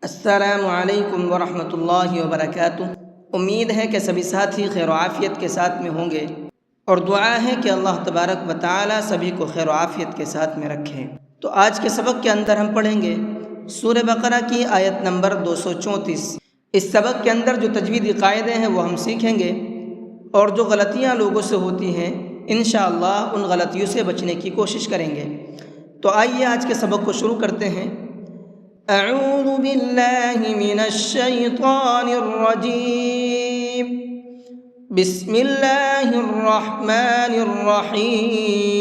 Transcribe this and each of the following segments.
السلام علیکم ورحمۃ اللہ وبرکاتہ۔ امید ہے کہ سبھی ساتھی خیر و عافیت کے ساتھ میں ہوں گے، اور دعا ہے کہ اللہ تبارک و تعالی سبھی کو خیر و عافیت کے ساتھ میں رکھے۔ تو آج کے سبق کے اندر ہم پڑھیں گے سورہ بقرہ کی آیت نمبر 234۔ اس سبق کے اندر جو تجویدی قاعدے ہیں وہ ہم سیکھیں گے، اور جو غلطیاں لوگوں سے ہوتی ہیں انشاءاللہ ان غلطیوں سے بچنے کی کوشش کریں گے۔ تو آئیے آج کے سبق کو شروع کرتے ہیں۔ اعوذ باللہ من الشیطان الرجیم، بسم اللہ الرحمن الرحیم۔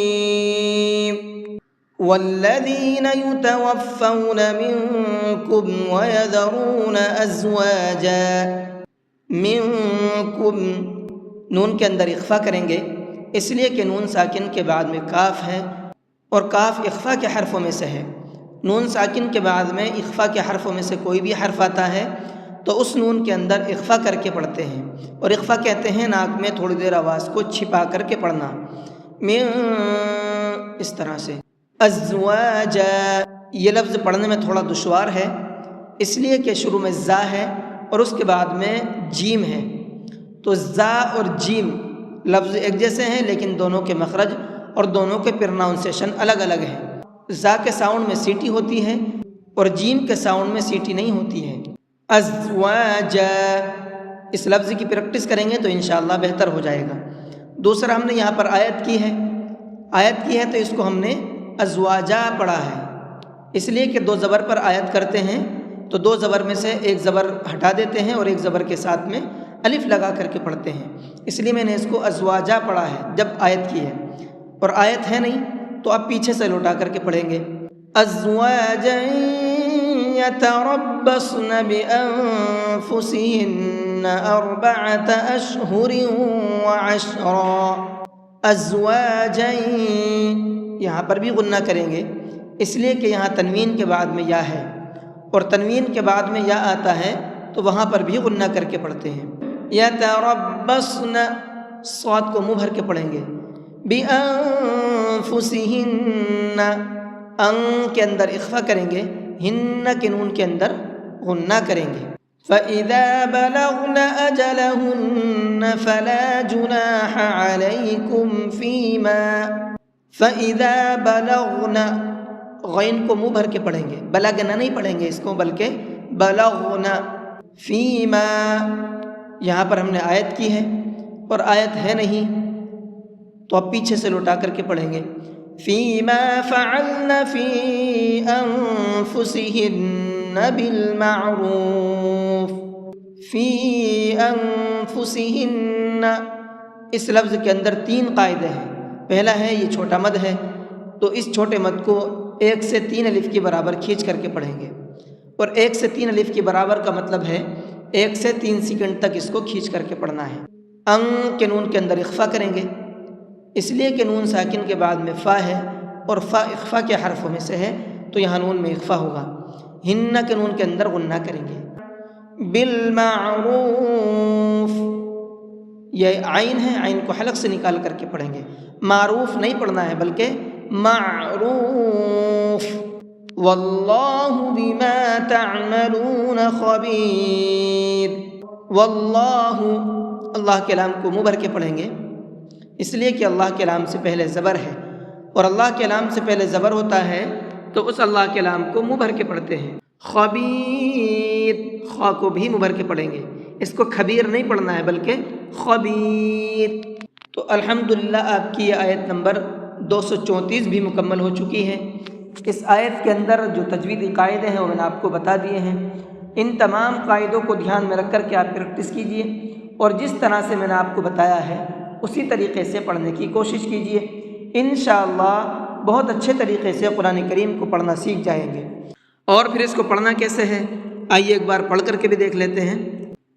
والذین یتوفون منکم ویذرون ازواجا، منکم نون کے اندر اخفا کریں گے، اس لیے کہ نون ساکن کے بعد میں کاف ہے، اور کاف اخفا کے حرفوں میں سے ہے۔ نون ساکن کے بعد میں اخفا کے حرفوں میں سے کوئی بھی حرف آتا ہے تو اس نون کے اندر اخفا کر کے پڑھتے ہیں، اور اخفا کہتے ہیں ناک میں تھوڑی دیر آواز کو چھپا کر کے پڑھنا، اس طرح سے۔ ازواجا، یہ لفظ پڑھنے میں تھوڑا دشوار ہے، اس لیے کہ شروع میں زا ہے اور اس کے بعد میں جیم ہے، تو زا اور جیم لفظ ایک جیسے ہیں لیکن دونوں کے مخرج اور دونوں کے پروناؤنسیشن الگ الگ ہیں۔ زا کے ساؤنڈ میں سیٹی ہوتی ہے اور جیم کے ساؤنڈ میں سیٹی نہیں ہوتی ہے۔ ازواجا، اس لفظ کی پریکٹس کریں گے تو انشاءاللہ بہتر ہو جائے گا۔ دوسرا ہم نے یہاں پر آیت کی ہے تو اس کو ہم نے ازواجا پڑھا ہے، اس لیے کہ دو زبر پر آیت کرتے ہیں تو دو زبر میں سے ایک زبر ہٹا دیتے ہیں اور ایک زبر کے ساتھ میں الف لگا کر کے پڑھتے ہیں، اس لیے میں نے اس کو ازواجا پڑھا ہے جب آیت کی ہے، اور آیت ہے نہیں تو آپ پیچھے سے لوٹا کر کے پڑھیں گے۔ ازواجا یتربصن بانفسہن اربعۃ اشہر وعشرا۔ ازواجا، یہاں پر بھی غنہ کریں گے، اس لیے کہ یہاں تنوین کے بعد میں یا ہے، اور تنوین کے بعد میں یا آتا ہے تو وہاں پر بھی غنہ کر کے پڑھتے ہیں۔ یتربصن، صاد کو منہ بھر کے پڑھیں گے۔ بِأَنفُسِهِنَّ، ان کے اندر اخفا کریں گے، ہن کے نون کے اندر غنہ کریں گے۔ فَإِذَا بَلَغْنَ أَجَلَهُنَّ فَلَا جُنَاحَ عَلَيْكُمْ فِيمَا، فَإِذَا بَلَغْنَ، غین کو منہ بھر کے پڑھیں گے، بلغنا نہیں پڑھیں گے اس کو بلکہ بلغنا۔ فیما، یہاں پر ہم نے آیت کی ہے اور آیت ہے نہیں تو آپ پیچھے سے لوٹا کر کے پڑھیں گے۔ فیما فعلن فی انفسہن بالمعروف، فی انفسہن، اس لفظ کے اندر تین قاعدے ہیں۔ پہلا ہے یہ چھوٹا مد ہے، تو اس چھوٹے مد کو 1 سے 3 الف کے برابر کھینچ کر کے پڑھیں گے، اور 1 سے 3 الف کے برابر کا مطلب ہے 1 سے 3 سیکنڈ تک اس کو کھینچ کر کے پڑھنا ہے۔ ان کے نون کے اندر اخفا کریں گے، اس لیے کہ نون ساکن کے بعد میں فا ہے اور فا اخفا کے حرفوں میں سے ہے تو یہاں نون میں اخفا ہوگا۔ ہن کے نون کے اندر غنہ کریں گے۔ بالمعروف، یہ عین ہے، عین کو حلق سے نکال کر کے پڑھیں گے، معروف نہیں پڑھنا ہے بلکہ معروف۔ واللہ بما تعملون خبیر، واللہ، اللہ کے لام کو منہ بھر کے پڑھیں گے، اس لیے کہ اللہ کے لام سے پہلے زبر ہے، اور اللہ کے لام سے پہلے زبر ہوتا ہے تو اس اللہ کے لام کو منہ بھر کے پڑھتے ہیں۔ خبیر، خا کو بھی منہ بھر کے پڑھیں گے، اس کو خبیر نہیں پڑھنا ہے بلکہ خبیر۔ تو الحمدللہ آپ کی یہ آیت نمبر 234 بھی مکمل ہو چکی ہے۔ اس آیت کے اندر جو تجویدی قاعدے ہیں وہ میں نے آپ کو بتا دیے ہیں، ان تمام قاعدوں کو دھیان میں رکھ کر کے آپ پریکٹس کیجئے، اور جس طرح سے میں نے آپ کو بتایا ہے اسی طریقے سے پڑھنے کی کوشش کیجئے، انشاءاللہ بہت اچھے طریقے سے قرآن کریم کو پڑھنا سیکھ جائیں گے۔ اور پھر اس کو پڑھنا کیسے ہے، آئیے ایک بار پڑھ کر کے بھی دیکھ لیتے ہیں۔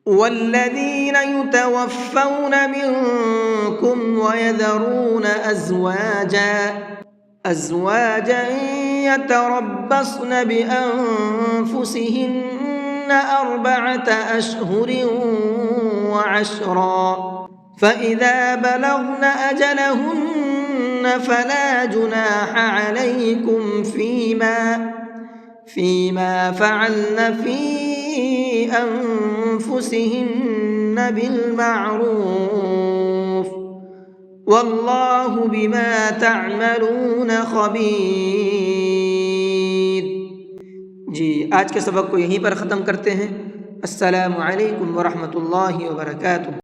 والذین یتوفون منکم ویذرون ازواجا یتربصن بانفسہن اربعۃ اشہر وعشرا، فَإِذَا بَلَغْنَ أَجَلَهُنَّ فَلَا جُنَاحَ عَلَيْكُمْ فيما فعلن في أنفسهن بالمعروف والله بما تعملون خبیر۔ جی آج کے سبق کو یہیں پر ختم کرتے ہیں۔ السلام علیکم ورحمۃ اللہ وبرکاتہ۔